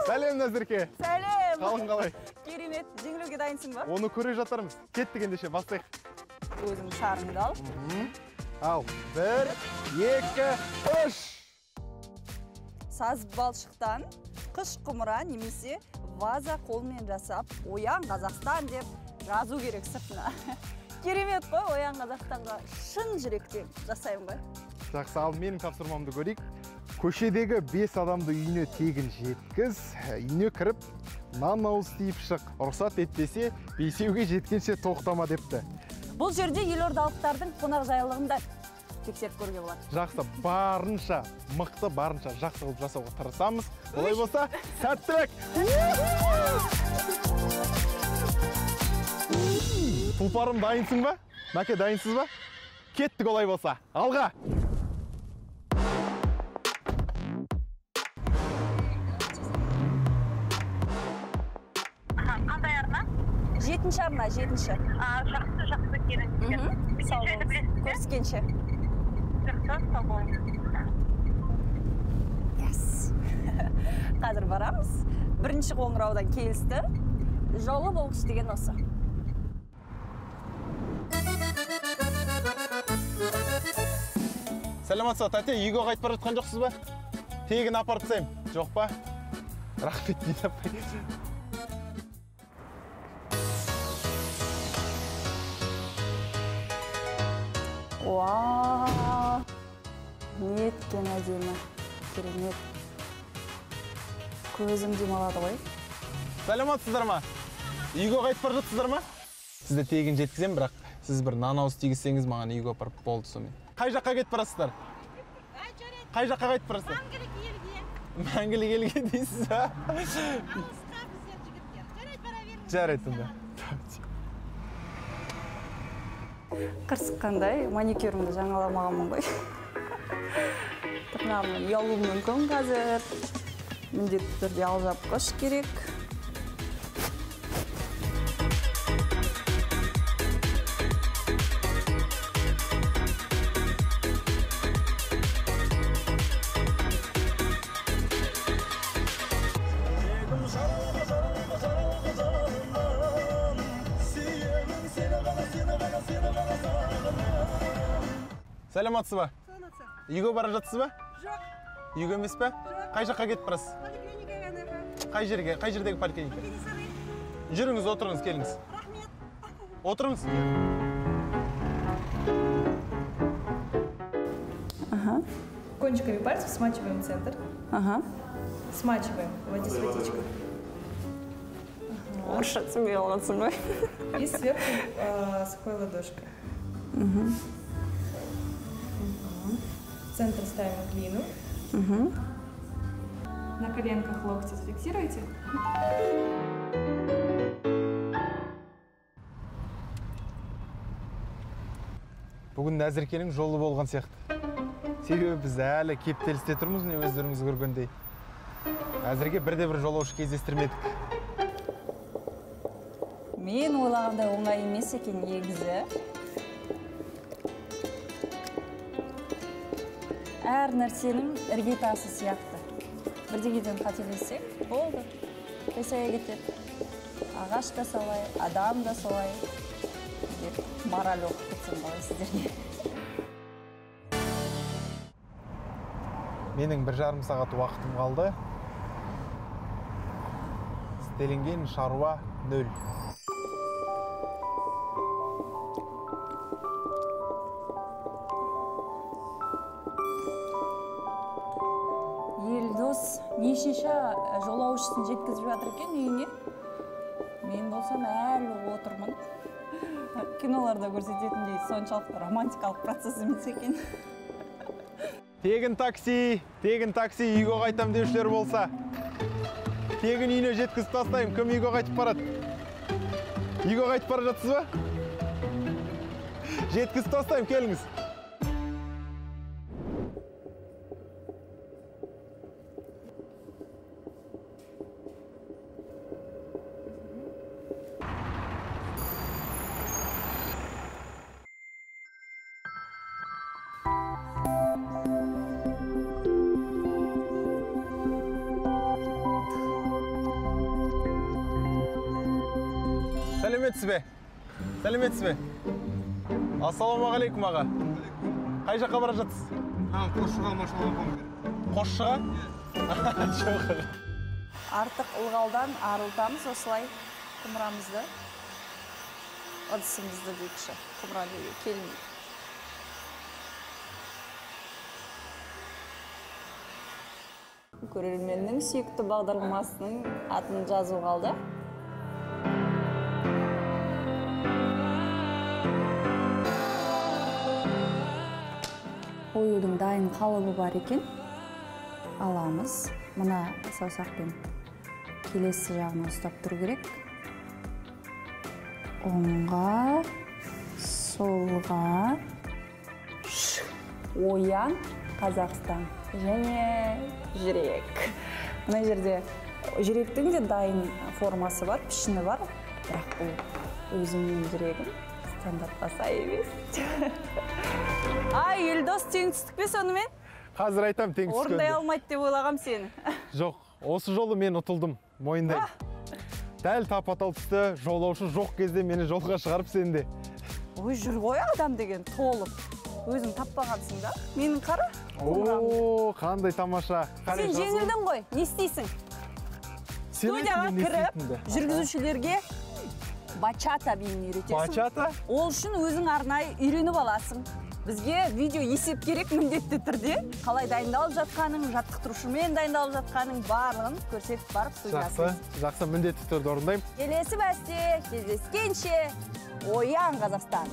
Сәлем Назерке. Сәлем. Қалың қалай? Керемет. Жеңілуге дайынсың ба? Оны көре жатармыз. Кеттік ендеше бастайық. Өзің сарыңды ал. Ал, 1, 2, 3. Саз балшықтан қыш құмыра немесе ваза қолмен жасап, Оян Қазақстан деп жазу керек сыртына. Керемет қой, Оян Қазақстанға шын жүректен жасаймын ғой. Жақсы, ал менің тапсырмамды көрейік. Көшедегі 5 адамды үйіне тегін жеткіз, үйіне кіріп, нан ауыз тиіп шық. Рұқсат етпесе, 5-ге жеткенше тоқтама депті. Бұл жерде елордалықтардың қонақжайлығында тексеріп көруге болады. Жақсы, барынша, мықты барынша жақсы қылып жасауға тырысамыз. Олай болса, сәттілік! Тұлпарым, дайынсың ба? Мәке, дайынсыз ба? Кеттік олай болса. Алға! Қандай арна? 7-ші арна, 7-ші. Жақсы келін. Сау болыңыз. Көріскенше. Жақсы, сау болыңыз. Қазір барамыз. Бірінші қоңыраудан келісті. Жолы болғыш деген осы. Сәлематсыз, тәте, үйге қайтып бара жатқан жоқсыз ба? Тегін апарып тастаймын. Жоқ па? Рахмет дейді апай. Уау! Неткен әдемі. Керемет. Көзім демалады ғой. Сәлематсыздар ма? Үйге қайтып бара жатсыздар ма? Сізді тегін жеткізем, бірақ сіз бір нан ауыз тигізсеңіз маған үйге апарып болды сонымен. Қай жаққа кетіп барасыздар? Қай жаққа қайтып барасыздар? Мәңгілік елге. Мәңгілік елге дейсіз ба? Алысқа біздер жігіттер. Жарайды, бара беріңіз. Жарайды онда. Қырсық қандай, маникюрімді жаңаламағанмын ғой. Тырнағымнан ұялуым мүмкін қазір. Міндетті түрде алжапқыш керек. Сәлематсыз ба? Үйге бара жатсыз ба? Жоқ. Үйге емес пе? Қай жаққа кетіп барасыз? Поликлиникаға неға. Қай жерге? Қай жердегі поликлиника? Жүріңіз, отырыңыз, келіңіз. Рахмет. Отырыңыз. Кончиками пальцев смачиваем центр. Смачиваем. Води водичку. Орысша түсінбей қалғансың ғой. И сверху сухой ладошкой. В центр ставим глину. На коленках локти зафиксируйте. Бүгін Назеркенің жолы болған сияқты. Себебі біз әлі кептелісте тұрмыз, не өздеріңіз көргендей. Әзірге бірде-бір жолаушы кездестірмедік. Мен ойлағандай оңай емес екен негізі. Әр нәрсенің іргетасы сияқты. Бірдеңеден қателессек, болды. Қисая кетеді. Ағаш та солай, адам да солай. Деп мораль оқып кетсем қалай сіздерге. Менің 1,5 сағат уақытым қалды. Істелінген шаруа 0. Елдос нешінші жолаушысын жеткізіп жатыр екен үйіне. Мен болсам әлі отырмын. Киноларда көрсететіндей соншалықты романтикалық процесс емес екен. Тегін такси үйге қайтам деушілер болса. Тегін үйіне жеткізіп тастайым, кім үйге қайтып барады? Үйге қайтып бара жатсыз ба? Жеткізіп тастайым, келіңіз. Сәлеметсіз бе? Ассалаумағалейкум аға. Қай жаққа бара жатсыз? Қосшыға машина алғым керек. Қосшыға? Жоқ. Артық ылғалдан арылтамыз осылай құмырамызды. Ыдысымызды дейікші. Құмыра келмейді. Көрерменнің сүйікті бағдарламасының атын жазу қалды. Оюдың дайын қалыбы бар екен. Аламыз. Мына саусақпен келесі жағына ұстап тұру керек. Оңға, солға, оян, Қазақстан және жүрек. Мына жерде жүректің де дайын формасы бар, пішіні бар. Бірақ бұл өзімнің жүрегім стандартқа сай емес. Ай, Елдос тең түстік пе сонымен? Қазір айтам тең түскенде. Орындай алмайды деп ойлағам сені. Жоқ, осы жолы мен ұтылдым, мойындаймын. Дәл тапа-тал түсті, жолаушы жоқ кезде мені жолға шығарып сенде. Ой, жүр ғой адам деген толып. Өзің таппағансың да? Менің қара? О, қандай тамаша. Сен жеңілдің ғой, не істейсің? Студияға кіріп, жүргізушілерге бачата биін үйретесің. Бачата? Ол үшін өзің арнайы үйреніп аласың. Бізге видео есеп керек міндетті түрде. Қалай дайындалып жатқаның, жаттықтырушымен дайындалып жатқаның барлығын көрсетіп барып студиясың. Жақсы, міндетті түрде орындаймын. Келесі бәсте кездескенше, оян Қазақстан!